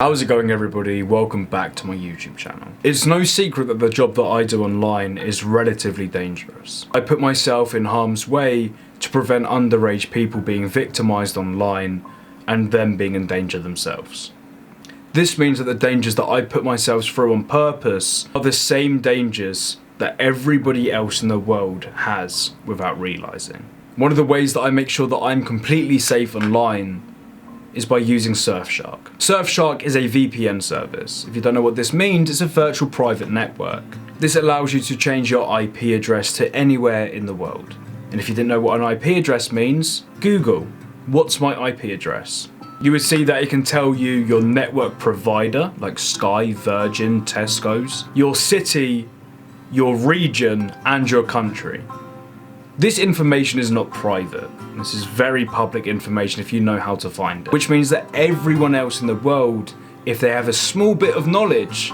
How's it going, everybody? Welcome back to my YouTube channel. It's no secret that the job that I do online is relatively dangerous. I put myself in harm's way to prevent underage people being victimized online and them being in danger themselves. This means that the dangers that I put myself through on purpose are the same dangers that everybody else in the world has without realizing. One of the ways that I make sure that I'm completely safe online is by using Surfshark. Surfshark is a VPN service. If you don't know what this means, it's a virtual private network. This allows you to change your IP address to anywhere in the world. And if you didn't know what an IP address means, Google, what's my IP address? You would see that it can tell you your network provider, like Sky, Virgin, Tesco's, your city, your region, and your country. This information is not private. This is very public information if you know how to find it. Which means that everyone else in the world, if they have a small bit of knowledge,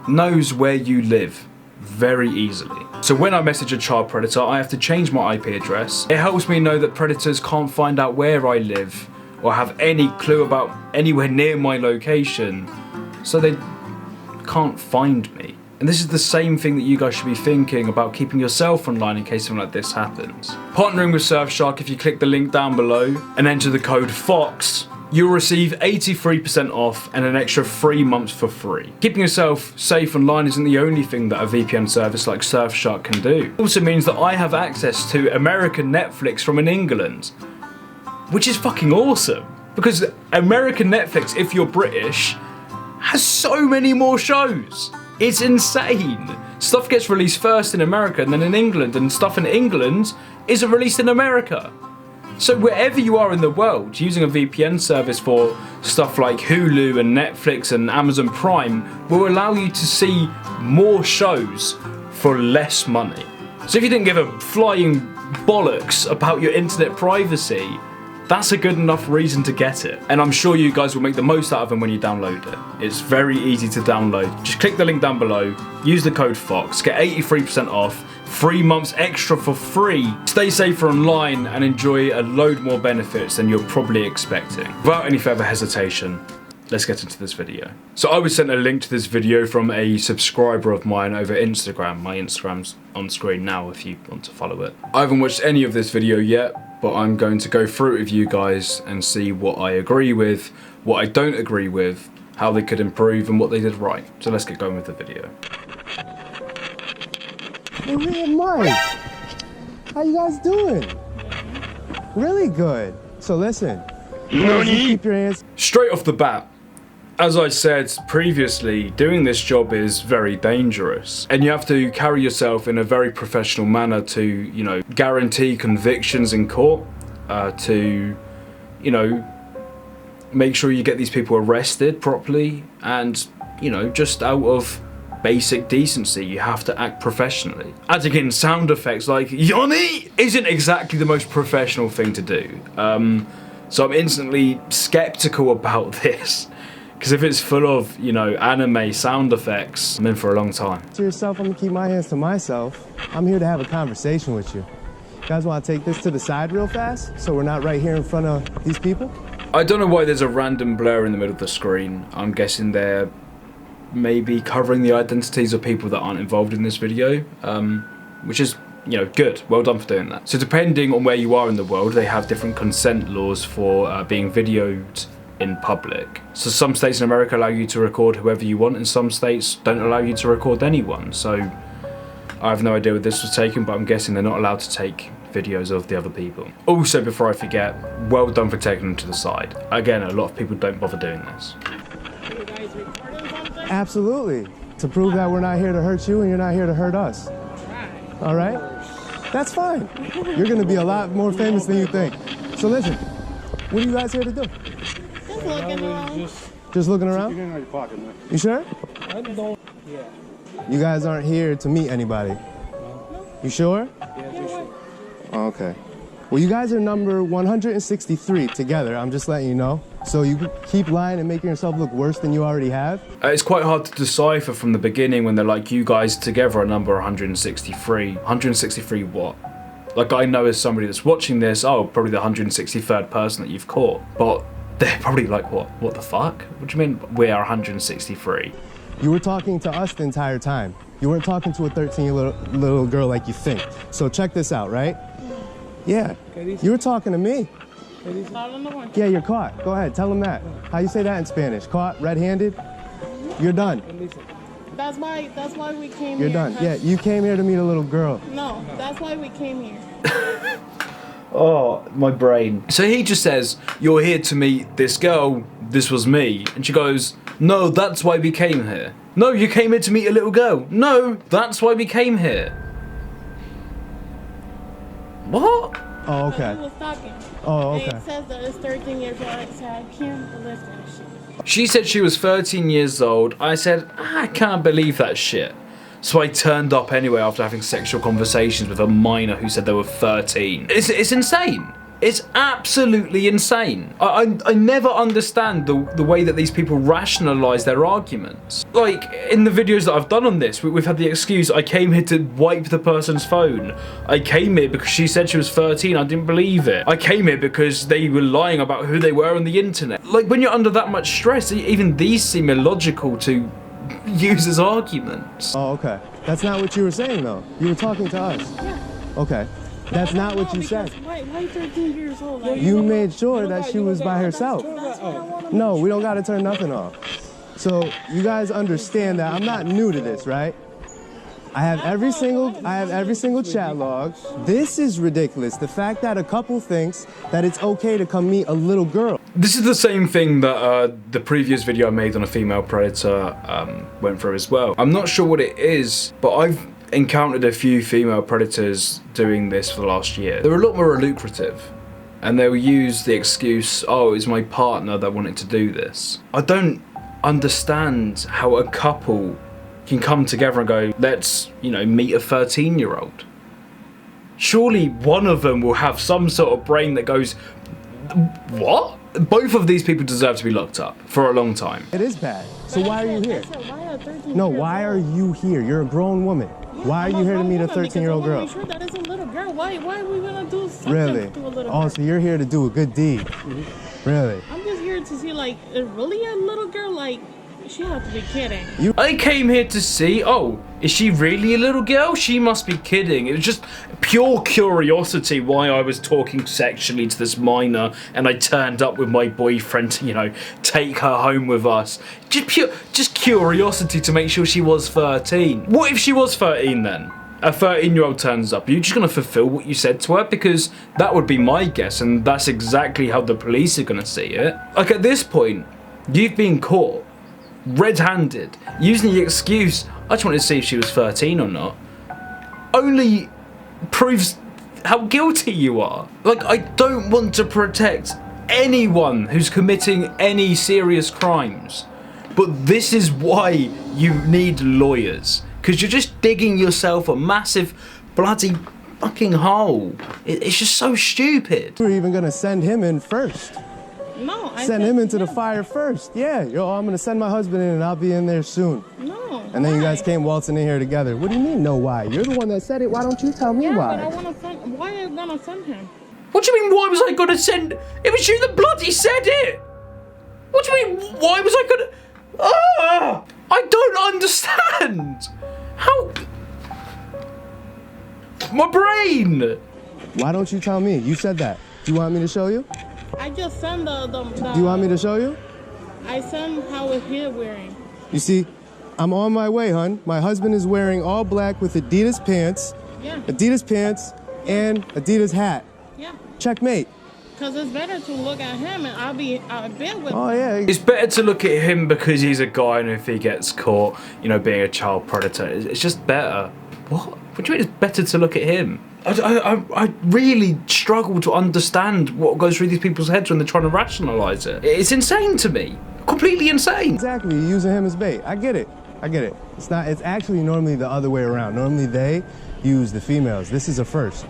knows where you live very easily. So when I message a child predator, I have to change my IP address. It helps me know that predators can't find out where I live or have any clue about anywhere near my location, so they can't find me. And this is the same thing that you guys should be thinking about keeping yourself online in case something like this happens. Partnering with Surfshark, if you click the link down below and enter the code FOX, you'll receive 83% off and an extra 3 months for free. Keeping yourself safe online isn't the only thing that a VPN service like Surfshark can do. It also means that I have access to American Netflix from in England, which is fucking awesome. Because American Netflix, if you're British, has so many more shows. It's insane. Stuff gets released first in America and then in England, and stuff in England isn't released in America. So wherever you are in the world, using a VPN service for stuff like Hulu and Netflix and Amazon Prime will allow you to see more shows for less money. So if you didn't give a flying bollocks about your internet privacy, that's a good enough reason to get it. And I'm sure you guys will make the most out of them when you download it. It's very easy to download. Just click the link down below, use the code FOX, get 83% off, 3 months extra for free. Stay safer online and enjoy a load more benefits than you're probably expecting. Without any further hesitation, let's get into this video. So I was sent a link to this video from a subscriber of mine over Instagram. My Instagram's on screen now if you want to follow it. I haven't watched any of this video yet, but I'm going to go through it with you guys and see what I agree with, what I don't agree with, how they could improve, and what they did right. So let's get going with the video. Hey, Ray and Mike, how you guys doing? Really good. So listen, you keep your hands. Straight off the bat, as I said previously, doing this job is very dangerous, and you have to carry yourself in a very professional manner to, you know, guarantee convictions in court, to, you know, make sure you get these people arrested properly, and, you know, just out of basic decency, you have to act professionally. Adding in sound effects like Yoni isn't exactly the most professional thing to do. So I'm instantly skeptical about this. Because if it's full of, you know, anime sound effects, I'm in for a long time. To yourself, I'm gonna keep my hands to myself. I'm here to have a conversation with you. You guys wanna take this to the side real fast so we're not right here in front of these people? I don't know why there's a random blur in the middle of the screen. I'm guessing they're maybe covering the identities of people that aren't involved in this video, which is, you know, good. Well done for doing that. So depending on where you are in the world, they have different consent laws for being videoed in public. So some states in America allow you to record whoever you want, and some states don't allow you to record anyone. So I have no idea where this was taken, but I'm guessing they're not allowed to take videos of the other people. Also, before I forget, well done for taking them to the side. Again, a lot of people don't bother doing this. Absolutely. To prove that we're not here to hurt you and you're not here to hurt us. All right? That's fine. You're gonna be a lot more famous than you think. So listen, what are you guys here to do? Just looking around. Just looking around? Your pocket, man. You sure? I don't. Yeah. You guys aren't here to meet anybody. You sure? Yeah, just sure. Okay. Well, you guys are number 163 together. I'm just letting you know. So you keep lying and making yourself look worse than you already have? It's quite hard to decipher from the beginning when they're like, you guys together are number 163. 163 what? Like, I know as somebody that's watching this, oh, probably the 163rd person that you've caught. But they're probably like, what the fuck? What do you mean we are 163? You were talking to us the entire time. You weren't talking to a 13-year-old little girl like you think. So check this out, right? Yeah, you were talking to me. Yeah, you're caught. Go ahead, tell them that. How you say that in Spanish? Caught, red-handed? You're done. That's why we came You're here. done. Yeah, you came here to meet a little girl. No, that's why we came here. Oh, my brain. So he just says, you're here to meet this girl, this was me. And she goes, no, that's why we came here. No, you came here to meet a little girl. No, that's why we came here. What? Oh, okay. He was talking. Oh, And okay. it says that it's 13 years old. I said, I can't believe that shit. She said she was 13 years old. I said, I can't believe that shit. So I turned up anyway after having sexual conversations with a minor who said they were 13. It's insane. It's absolutely insane. I never understand the way that these people rationalise their arguments. Like, in the videos that I've done on this, we've had the excuse, I came here to wipe the person's phone. I came here because she said she was 13, I didn't believe it. I came here because they were lying about who they were on the internet. Like, when you're under that much stress, even these seem illogical to use as arguments. Oh, okay. That's not what you were saying, though. You were talking to us. Yeah. Okay. That's not what you because said. Why 13 years old? Like, You made sure that she was by herself. that's what I want to No, we don't gotta turn nothing off. So you guys understand that I'm not new to this, right? I have every single chat log. This is ridiculous. The fact that a couple thinks that it's okay to come meet a little girl. This is the same thing that the previous video I made on a female predator went through as well. I'm not sure what it is, but I've encountered a few female predators doing this for the last year. They're a lot more lucrative, and they'll use the excuse, oh, it's my partner that wanted to do this. I don't understand how a couple can come together and go, let's, you know, meet a 13-year-old. Surely one of them will have some sort of brain that goes, what? Both of these people deserve to be locked up for a long time. It is bad. So why are you here? Why are 13 No, years why are old? you here? You're a grown woman. Why are you here to meet a 13-year-old girl? Make sure that is a little girl. Why are we gonna do something Really? to a little Oh, girl? so you're here to do a good deed. Really? I'm just here to see, like, is really a little girl? Like, she has to be kidding. I came here to see, oh, is she really a little girl? She must be kidding. It was just pure curiosity why I was talking sexually to this minor and I turned up with my boyfriend to, you know, take her home with us. Just curiosity to make sure she was 13. What if she was 13 then? A 13-year-old turns up. Are you just going to fulfill what you said to her? Because that would be my guess, and that's exactly how the police are going to see it. Like, at this point, you've been caught red-handed, using the excuse, I just wanted to see if she was 13 or not, only proves how guilty you are. Like, I don't want to protect anyone who's committing any serious crimes, but this is why you need lawyers, because you're just digging yourself a massive bloody fucking hole. It's just so stupid. We're even gonna send him in first. No, I Send said him into the yes. fire first. Yeah, yo, I'm gonna send my husband in and I'll be in there soon. No. And then you guys why? came waltzing in here together. What do you mean, no why? You're the one that said it. Why don't you tell me Yeah, why? but I want to send. Why are you gonna send him? What do you mean, why was I gonna send? It was you that bloody said it! What do you mean, why was I gonna? Ah! I don't understand! How? My brain! Why don't you tell me? You said that. Do you want me to show you? I just send the Do you want me to show you? I send how is he wearing. You see, I'm on my way, hun. My husband is wearing all black with Adidas pants, Yeah. and Adidas hat. Yeah. Checkmate. Cause it's better to look at him and I'll be with Oh him. yeah. It's better to look at him because he's a guy, and if he gets caught, you know, being a child predator, it's just better. What? What do you mean it's better to look at him? I really struggle to understand what goes through these people's heads when they're trying to rationalise it. It's insane to me. Completely insane. Exactly. You're using him as bait. I get it. It's not. It's actually normally the other way around. Normally they use the females. This is a first.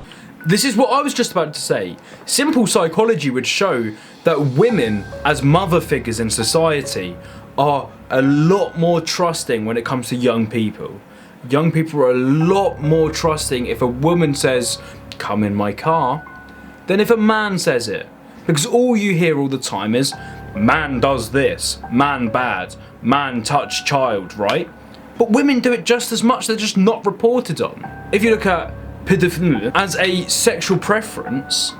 This is what I was just about to say. Simple psychology would show that women, as mother figures in society, are a lot more trusting when it comes to young people. Young people are a lot more trusting if a woman says, "Come in my car," than if a man says it. Because all you hear all the time is, man does this, man bad, man touch child, right? But women do it just as much, they're just not reported on. If you look at pedophilia as a sexual preference,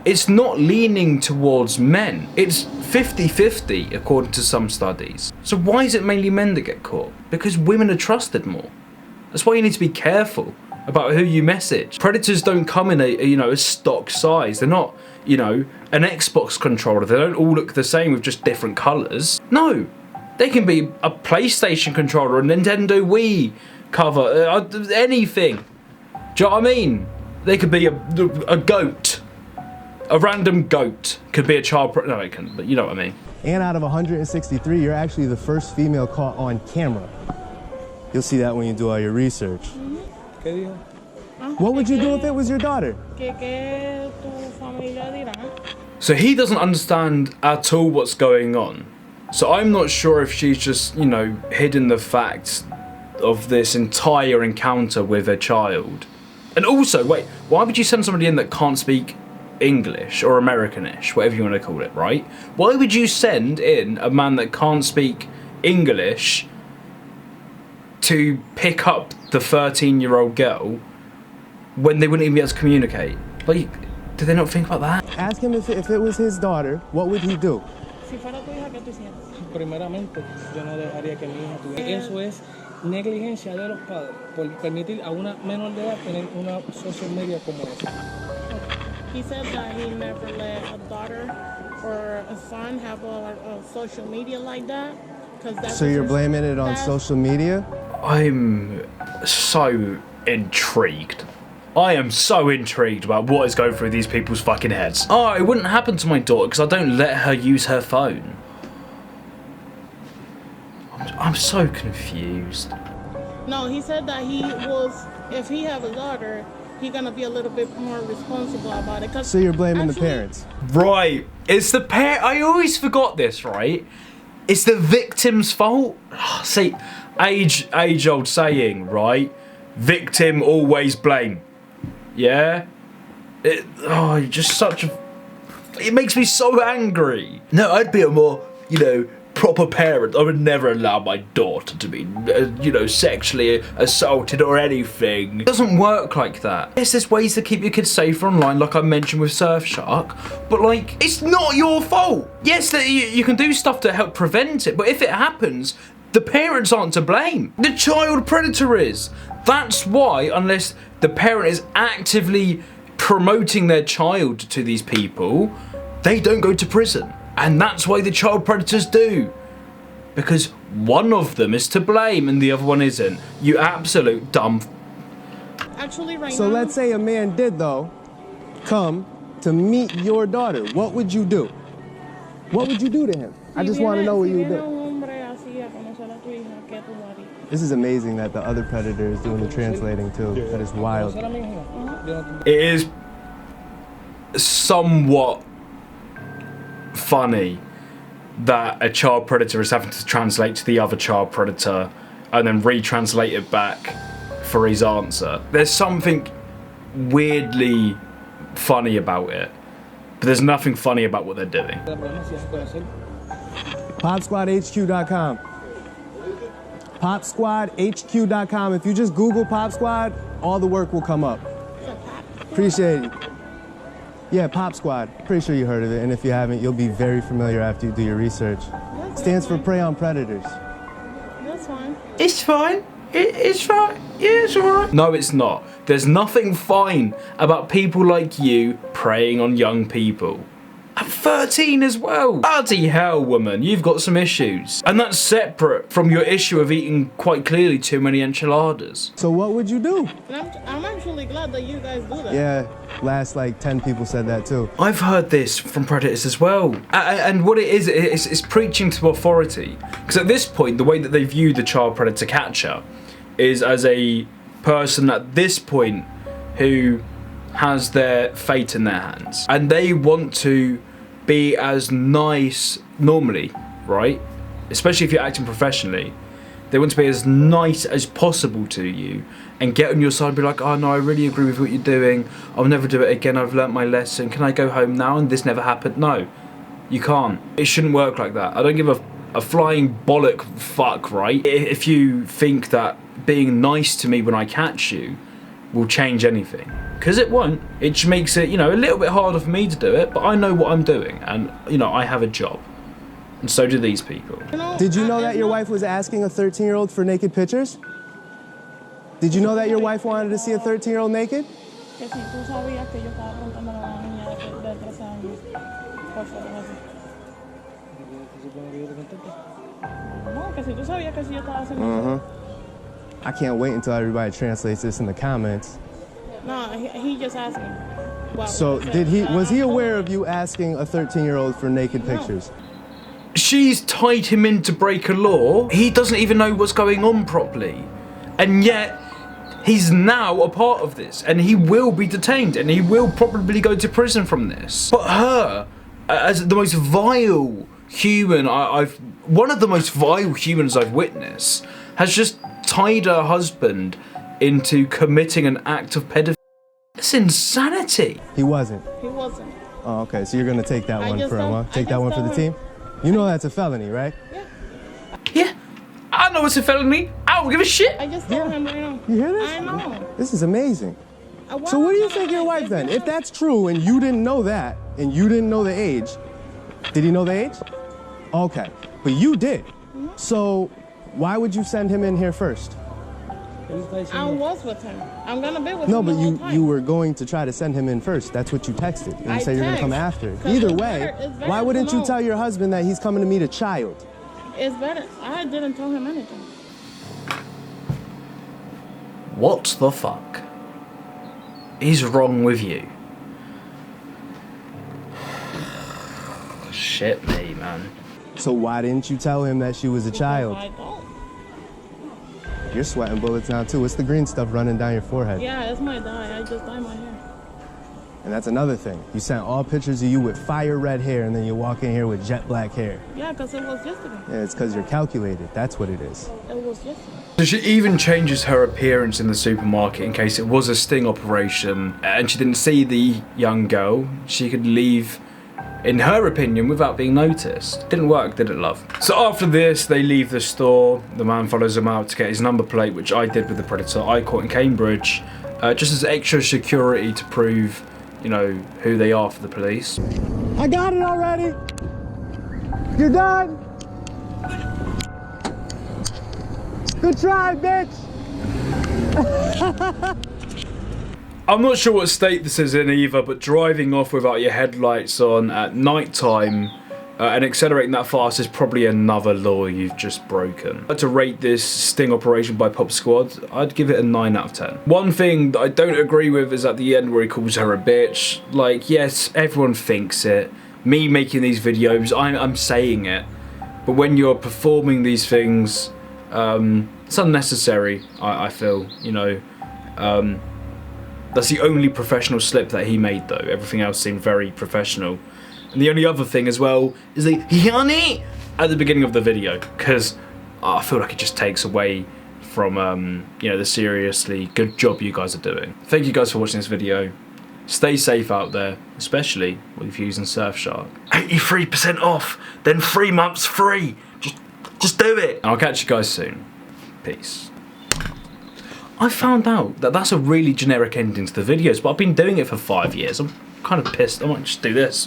it's not leaning towards men. It's 50-50 according to some studies. So why is it mainly men that get caught? Because women are trusted more. That's why you need to be careful about who you message. Predators don't come in a stock size. They're not, an Xbox controller. They don't all look the same with just different colours. No, they can be a PlayStation controller, a Nintendo Wii cover, anything. Do you know what I mean? They could be a goat. A random goat could be a child. No, it can, but you know what I mean. And out of 163, you're actually the first female caught on camera. You'll see that when you do all your research. What would you do if it was your daughter? So he doesn't understand at all what's going on. So I'm not sure if she's just, hidden the fact of this entire encounter with a child. And also, wait, why would you send somebody in that can't speak English or Americanish, whatever you want to call it, right? Why would you send in a man that can't speak English to pick up the 13-year-old girl when they wouldn't even be able to communicate? Like, do they not think about that? Ask him if it was his daughter, what would he do? Primeramente, yo no dejaría que mi hija tuviera. Eso es negligencia de los padres por permitir a una menor de edad tener una social media como esa. He said that he never let a daughter or a son have a social media like that. So you're blaming it on social media? I'm so intrigued. I am so intrigued about what is going through these people's fucking heads. Oh, it wouldn't happen to my daughter because I don't let her use her phone. I'm so confused. No, he said that if he have a daughter, he's gonna be a little bit more responsible about it. So you're blaming the parents? Right. It's the I always forgot this, right? It's the victim's fault. See, age-old saying, right? Victim always blame. Yeah? You're just such a... It makes me so angry. No, I'd be a more, proper parent. I would never allow my daughter to be, sexually assaulted or anything. It doesn't work like that. Yes, there's ways to keep your kids safer online, like I mentioned with Surfshark, but it's not your fault. Yes, you can do stuff to help prevent it, but if it happens, the parents aren't to blame. The child predator is. That's why, unless the parent is actively promoting their child to these people, they don't go to prison. And that's why the child predators do. Because one of them is to blame and the other one isn't. You absolute dumb... Actually, right now... So let's say a man did, though, come to meet your daughter. What would you do? What would you do to him? I just want to know what you would do. This is amazing that the other predator is doing the translating, too. That is wild. It is somewhat funny that a child predator is having to translate to the other child predator and then retranslate it back for his answer. There's something weirdly funny about it, but there's nothing funny about what they're doing. PoPsquadHQ.com. PoPsquadHQ.com. If you just Google PoPsquad, all the work will come up. Appreciate it. Yeah, PoPsquad. Pretty sure you heard of it, and if you haven't, you'll be very familiar after you do your research. Stands for Prey on Predators. That's fine. It's fine. It's fine. Yeah, it's alright. No, it's not. There's nothing fine about people like you preying on young people. At 13 as well. Bloody hell, woman, you've got some issues. And that's separate from your issue of eating quite clearly too many enchiladas. So what would you do? I'm actually glad that you guys do that. Yeah, last 10 people said that too. I've heard this from predators as well. And what it is, it's preaching to authority. Because at this point, the way that they view the child predator catcher is as a person at this point who has their fate in their hands. And they want to be as nice normally, right? Especially if you're acting professionally. They want to be as nice as possible to you and get on your side and be like, oh no, I really agree with what you're doing. I'll never do it again. I've learnt my lesson. Can I go home now? And this never happened. No. You can't. It shouldn't work like that. I don't give a flying bollock fuck, right? If you think that being nice to me when I catch you will change anything. Because it won't. It just makes it, you know, a little bit harder for me to do it, but I know what I'm doing, and, you know, I have a job. And so do these people. Did you know that your wife was asking a 13-year-old for naked pictures? Did you know that your wife wanted to see a 13-year-old naked? Que si tú sabías que yo estaba preguntando a la niña de 13 años por fotos así. No, que si tú sabías que si yo estaba haciendo. I can't wait until everybody translates this in the comments. No, he just asked me. Well, So was he aware of you asking a 13-year-old for naked pictures? She's tied him in to break a law. He doesn't even know what's going on properly. And yet, he's now a part of this. And he will be detained. And he will probably go to prison from this. But her, as the most vile human one of the most vile humans I've witnessed, has just tied her husband into committing an act of pedophilia. It's insanity. He wasn't. He wasn't. Oh, okay. So you're gonna take that one for him, huh? Take that one for the team? You know that's a felony, right? Yeah, I know it's a felony. I don't give a shit. I just told him right now. You hear this? I know. This is amazing. So what do you think of your wife then? If that's true and you didn't know that, and you didn't know the age, did he know the age? Okay, but you did. So why would you send him in here first? I was with him. I'm gonna be with No, him but the whole time. you were going to try to send him in first. That's what you texted. And you I said you're gonna come text, after. 'cause Either it's way, better- it's better why to wouldn't you know. tell your husband that he's coming to meet a child? It's better. I didn't tell him anything. What the fuck is wrong with you? Shit me, man. So why didn't you tell him that she was a child? I don't. You're sweating bullets now too. What's the green stuff running down your forehead? Yeah, it's my dye. I just dye my hair. And that's another thing. You sent all pictures of you with fire red hair, and then you walk in here with jet black hair. Yeah, because it was yesterday. Yeah, it's because you're calculated. That's what it is. It was yesterday. So she even changes her appearance in the supermarket in case it was a sting operation and she didn't see the young girl. She could leave, in her opinion, without being noticed. Didn't work, did it, love? So after this, they leave the store. The man follows them out to get his number plate, which I did with the Predator I caught in Cambridge, just as extra security to prove, you know, who they are for the police. I got it already. You're done. Good try, bitch. I'm not sure what state this is in either, but driving off without your headlights on at night time and accelerating that fast is probably another law you've just broken. To rate this sting operation by PoPsquad, I'd give it a 9 out of 10. One thing that I don't agree with is at the end where he calls her a bitch. Like, yes, everyone thinks it. Me making these videos, I'm saying it. But when you're performing these things, it's unnecessary, I feel, you know. That's the only professional slip that he made though. Everything else seemed very professional. And the only other thing as well is the "Honey" at the beginning of the video, because I feel like it just takes away from you know, the seriously good job you guys are doing. Thank you guys for watching this video. Stay safe out there, especially with using Surfshark. 83% off, then 3 months free. Just do it. And I'll catch you guys soon. Peace. I found out that that's a really generic ending to the videos, but I've been doing it for 5 years. I'm kind of pissed. I might just do this.